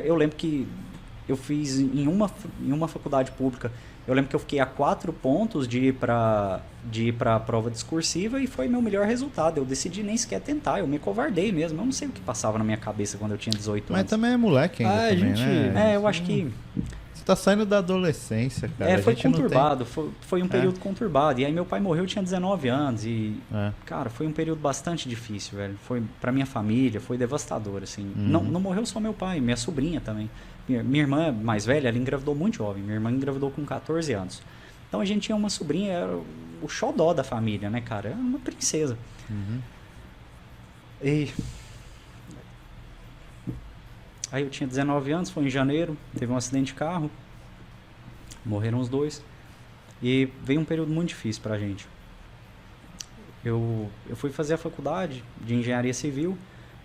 Eu lembro que eu fiz em uma faculdade pública, eu lembro que eu fiquei a 4 pontos de ir para a prova discursiva e foi meu melhor resultado. Eu decidi nem sequer tentar, eu me covardei mesmo. Eu não sei o que passava na minha cabeça quando eu tinha 18 Mas anos. também é moleque ainda também, né? Eu acho que... Você tá saindo da adolescência, cara. foi A gente conturbado, não tem... foi um período conturbado. E aí meu pai morreu, eu tinha 19 anos e... É. Cara, foi um período bastante difícil, velho. Foi pra minha família, foi devastador, assim. Não morreu só meu pai, minha sobrinha também. Minha irmã mais velha, ela engravidou muito jovem. Minha irmã engravidou com 14 anos. Então a gente tinha uma sobrinha, era o xodó da família, né, cara? Era uma princesa. E... Aí eu tinha 19 anos, foi em janeiro, teve um acidente de carro. Morreram os 2. E veio um período muito difícil pra gente. Eu fui fazer a faculdade de engenharia civil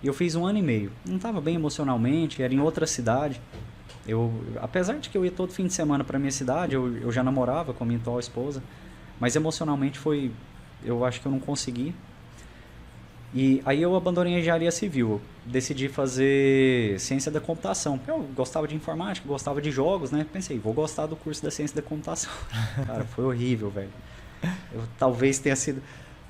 e eu fiz 1 ano e meio. Não estava bem emocionalmente, era em outra cidade. Apesar de que eu ia todo fim de semana para minha cidade, eu já namorava com a minha atual esposa, mas emocionalmente eu acho que eu não consegui. E aí eu abandonei a engenharia civil, decidi fazer ciência da computação. Eu gostava de informática, gostava de jogos, né? Pensei, vou gostar do curso da ciência da computação. Cara, foi horrível, velho. Talvez tenha sido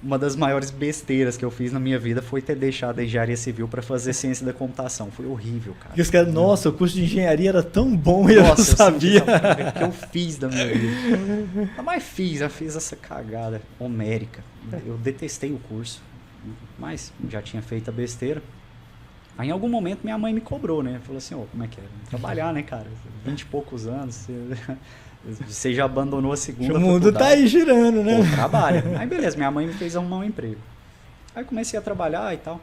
uma das maiores besteiras que eu fiz na minha vida foi ter deixado a engenharia civil para fazer ciência da computação. Foi horrível, cara. E os caras, nossa, o curso de engenharia era tão bom e eu não sabia. O que eu fiz da minha vida. Mas eu fiz essa cagada homérica. Eu detestei o curso, mas já tinha feito a besteira. Aí em algum momento minha mãe me cobrou, né? Falou assim, como é que é? Trabalhar, né, cara? 20 e poucos anos, você já abandonou a segunda faculdade. O mundo tá aí girando, né? Pô, trabalha. Aí beleza, minha mãe me fez arrumar um emprego. Aí comecei a trabalhar e tal.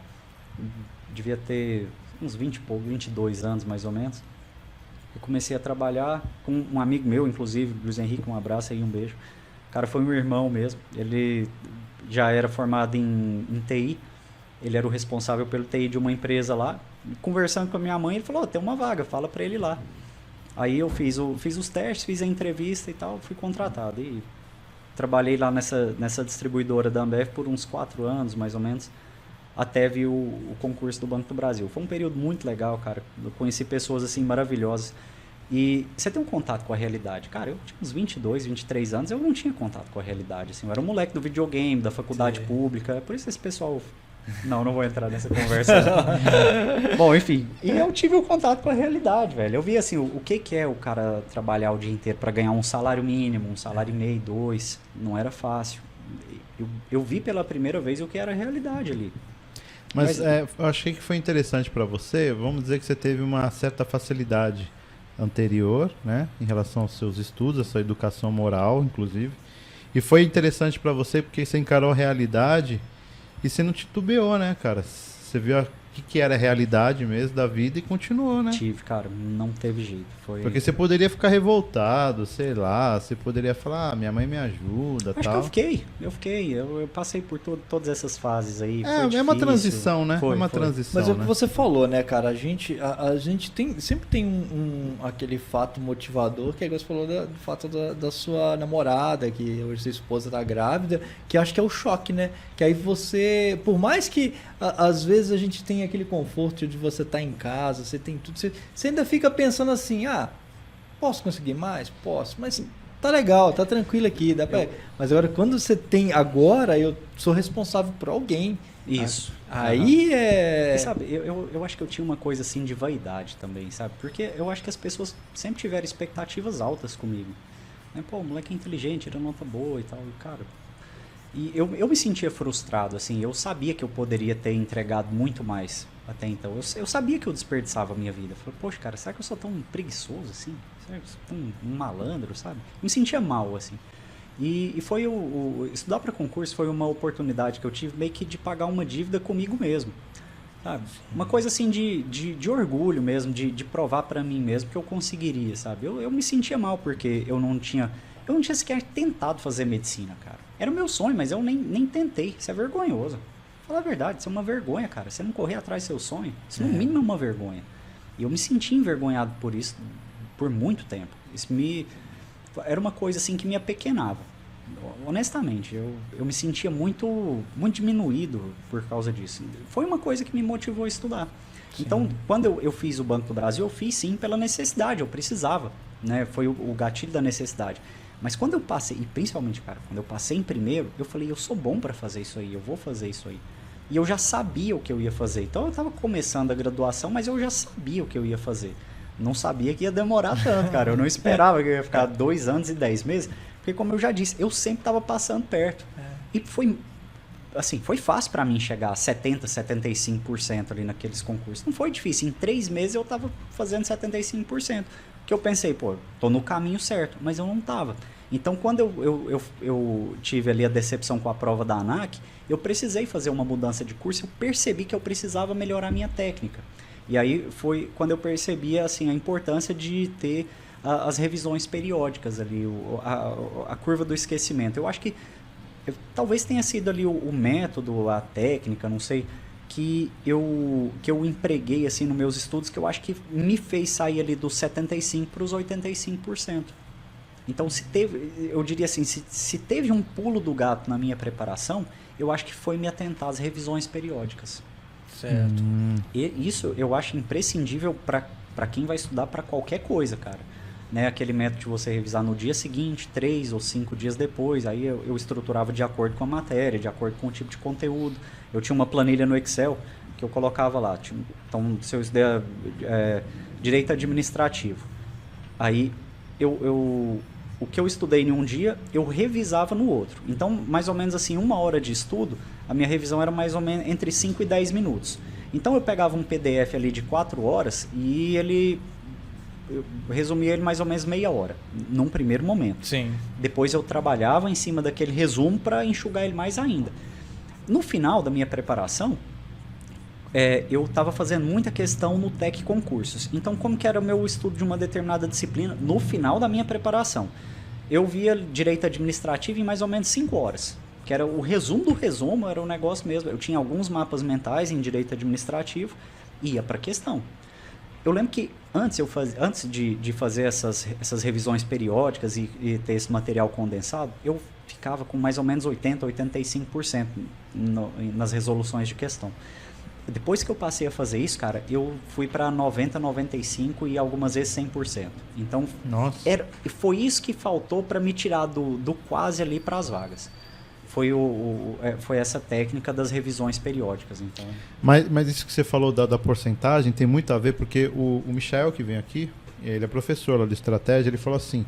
Devia ter uns 20 e pouco, 22 anos mais ou menos. Eu comecei a trabalhar com um amigo meu, inclusive, Luiz Henrique, um abraço aí, um beijo. O cara foi meu irmão mesmo. Ele já era formado em TI. Ele era o responsável pelo TI de uma empresa lá. Conversando com a minha mãe, ele falou, tem uma vaga, fala pra ele lá. Aí eu fiz os testes, fiz a entrevista e tal, fui contratado. E trabalhei lá nessa distribuidora da Ambev por uns 4 anos, mais ou menos, até vir o concurso do Banco do Brasil. Foi um período muito legal, cara. Eu conheci pessoas assim maravilhosas. E você tem um contato com a realidade. Cara, eu tinha uns 22, 23 anos, eu não tinha contato com a realidade. Assim, eu era um moleque do videogame, da faculdade pública. Por isso esse pessoal... Não vou entrar nessa conversa. Bom, enfim. E eu tive o contato com a realidade, velho. Eu vi assim, o que é o cara trabalhar o dia inteiro para ganhar um salário mínimo, 1,5 salário, 2. Não era fácil. Eu vi pela primeira vez o que era a realidade ali. Mas eu achei que foi interessante para você. Vamos dizer que você teve uma certa facilidade anterior, né, em relação aos seus estudos, a sua educação moral, inclusive. E foi interessante para você porque você encarou a realidade e você não titubeou, né, cara? Você viu o que era a realidade mesmo da vida e continuou, né? Tive, cara, não teve jeito. Porque você poderia ficar revoltado, sei lá, você poderia falar, minha mãe me ajuda, Acho tal. que eu fiquei. Eu passei por todas essas fases aí. É uma transição, né? Foi uma transição, Mas é o que né? você falou, né, cara? A gente sempre tem aquele fato motivador, que é igual você falou do fato da sua namorada, que hoje sua esposa tá grávida, que acho que é o choque, né? Que aí você, por mais que às vezes a gente tem aquele conforto de você estar em casa, você tem tudo, você ainda fica pensando assim, posso conseguir mais? Posso, mas tá legal, tá tranquilo aqui, dá pra... Mas agora, quando você tem... Agora, eu sou responsável por alguém. Isso. Aí E, sabe, eu acho que eu tinha uma coisa assim de vaidade também, sabe? Porque eu acho que as pessoas sempre tiveram expectativas altas comigo. Né? Pô, o moleque é inteligente, ele é nota boa e tal, e cara... E eu me sentia frustrado, assim, eu sabia que eu poderia ter entregado muito mais até então. Eu sabia que eu desperdiçava a minha vida. Eu falei, poxa, cara, será que eu sou tão preguiçoso, assim? Será que eu sou tão um malandro, sabe? Eu me sentia mal, assim. E foi estudar para concurso foi uma oportunidade que eu tive meio que de pagar uma dívida comigo mesmo, sabe? Uma coisa assim de orgulho mesmo, de provar para mim mesmo que eu conseguiria, sabe? Eu me sentia mal porque eu não tinha sequer tentado fazer medicina, cara. Era o meu sonho, mas eu nem tentei. Isso é vergonhoso. Fala a verdade, isso é uma vergonha, cara. Você não correr atrás do seu sonho, isso no mínimo é uma vergonha. E eu me senti envergonhado por isso por muito tempo. Era uma coisa assim que me apequenava. Honestamente, eu me sentia muito diminuído por causa disso. Foi uma coisa que me motivou a estudar. Então, quando eu fiz o Banco do Brasil, eu fiz sim pela necessidade, eu precisava, né? Foi o gatilho da necessidade. Mas quando eu passei, e principalmente, cara, quando eu passei em primeiro, eu falei, eu sou bom para fazer isso aí, eu vou fazer isso aí. E eu já sabia o que eu ia fazer. Então, eu estava começando a graduação, mas eu já sabia o que eu ia fazer. Não sabia que ia demorar tanto, cara. Eu não esperava que eu ia ficar 2 anos e 10 meses, porque como eu já disse, eu sempre estava passando perto. E foi, assim, foi fácil para mim chegar a 70, 75% ali naqueles concursos. Não foi difícil. Em 3 meses eu estava fazendo 75%. Que eu pensei, pô, tô no caminho certo, mas eu não tava. Então, quando eu tive ali a decepção com a prova da ANAC, eu precisei fazer uma mudança de curso, eu percebi que eu precisava melhorar a minha técnica. E aí foi quando eu percebi assim, a importância de ter as revisões periódicas ali, a curva do esquecimento. Eu acho que talvez tenha sido ali o método, a técnica, não sei, que eu empreguei assim nos meus estudos, que eu acho que me fez sair ali dos 75% para os 85%. Então, eu diria assim, se teve um pulo do gato na minha preparação, eu acho que foi me atentar às revisões periódicas. Certo. E isso eu acho imprescindível para quem vai estudar para qualquer coisa, cara. Né? Aquele método de você revisar no dia seguinte, 3 ou 5 dias depois, aí eu estruturava de acordo com a matéria, de acordo com o tipo de conteúdo. Eu tinha uma planilha no Excel que eu colocava lá. Então, se eu estudei direito administrativo, aí o que eu estudei em um dia, eu revisava no outro. Então, mais ou menos assim, 1 hora de estudo, a minha revisão era mais ou menos entre 5 e 10 minutos. Então, eu pegava um PDF ali de 4 horas e eu resumia ele mais ou menos meia hora, num primeiro momento. Sim. Depois eu trabalhava em cima daquele resumo para enxugar ele mais ainda. No final da minha preparação, eu estava fazendo muita questão no TEC Concursos. Então, como que era o meu estudo de uma determinada disciplina no final da minha preparação? Eu via direito administrativo em mais ou menos 5 horas, que era o resumo do resumo, era o negócio mesmo. Eu tinha alguns mapas mentais em direito administrativo e ia para a questão. Eu lembro que antes de fazer essas revisões periódicas e ter esse material condensado, eu ficava com mais ou menos 80%, 85% nas resoluções de questão. Depois que eu passei a fazer isso, cara, eu fui para 90%, 95% e algumas vezes 100%. Então, foi isso que faltou para me tirar do quase ali para as vagas. Foi essa técnica das revisões periódicas. Então. Mas isso que você falou da porcentagem tem muito a ver, porque o Michael, que vem aqui, ele é professor lá de estratégia, ele falou assim,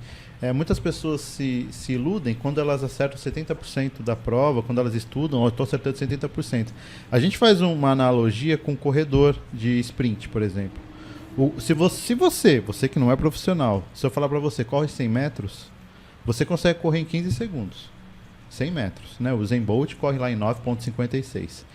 muitas pessoas se iludem quando elas acertam 70% da prova, quando elas estudam, eu estou acertando 70%. A gente faz uma analogia com corredor de sprint, por exemplo. Se você que não é profissional, se eu falar para você, corre 100 metros, você consegue correr em 15 segundos. 100 metros, né? O Usain Bolt corre lá em 9,56.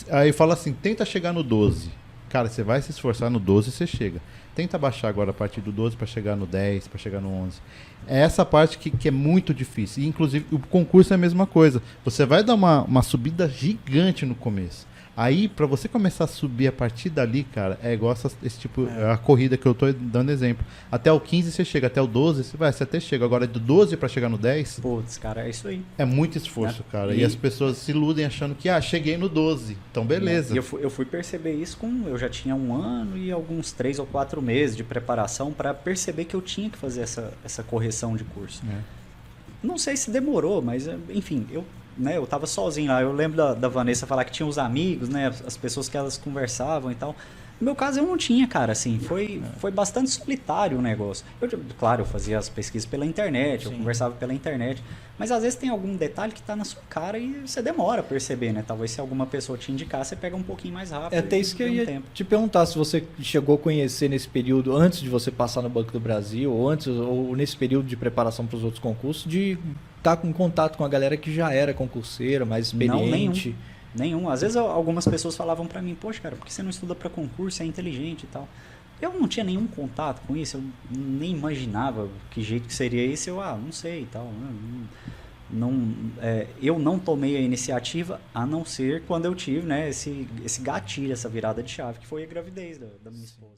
Aí fala assim, tenta chegar no 12. Cara, você vai se esforçar no 12 e você chega. Tenta baixar agora a partir do 12 para chegar no 10, para chegar no 11. É essa parte que é muito difícil. E, inclusive, o concurso é a mesma coisa. Você vai dar uma subida gigante no começo. Aí, para você começar a subir a partir dali, cara, é igual esse tipo, a corrida que eu tô dando exemplo. Até o 15 você chega, até o 12 você até chega. Agora, do 12 para chegar no 10... Putz, cara, é isso aí. É muito esforço, cara. E as pessoas se iludem achando que, cheguei no 12. Então, beleza. E eu fui perceber isso eu já tinha 1 ano e alguns 3 ou 4 meses de preparação para perceber que eu tinha que fazer essa correção de curso. Não sei se demorou, mas, enfim, eu tava sozinho lá. Eu lembro da Vanessa falar que tinha os amigos, né? As pessoas que elas conversavam e tal. No meu caso, eu não tinha, cara, assim. Foi bastante solitário o negócio. Claro, eu fazia as pesquisas pela internet, eu conversava pela internet. Mas às vezes tem algum detalhe que tá na sua cara e você demora a perceber, né? Talvez se alguma pessoa te indicar, você pega um pouquinho mais rápido. É até isso que eu ia te perguntar, se você chegou a conhecer nesse período, antes de você passar no Banco do Brasil, ou nesse período de preparação para os outros concursos, de estar em contato com a galera que já era concurseira, mais experiente. Nenhum. Às vezes algumas pessoas falavam pra mim, poxa, cara, por que você não estuda pra concurso, você é inteligente e tal. Eu não tinha nenhum contato com isso, eu nem imaginava que jeito que seria isso, não sei e tal. Eu não tomei a iniciativa, a não ser quando eu tive, né, esse gatilho, essa virada de chave, que foi a gravidez da minha esposa.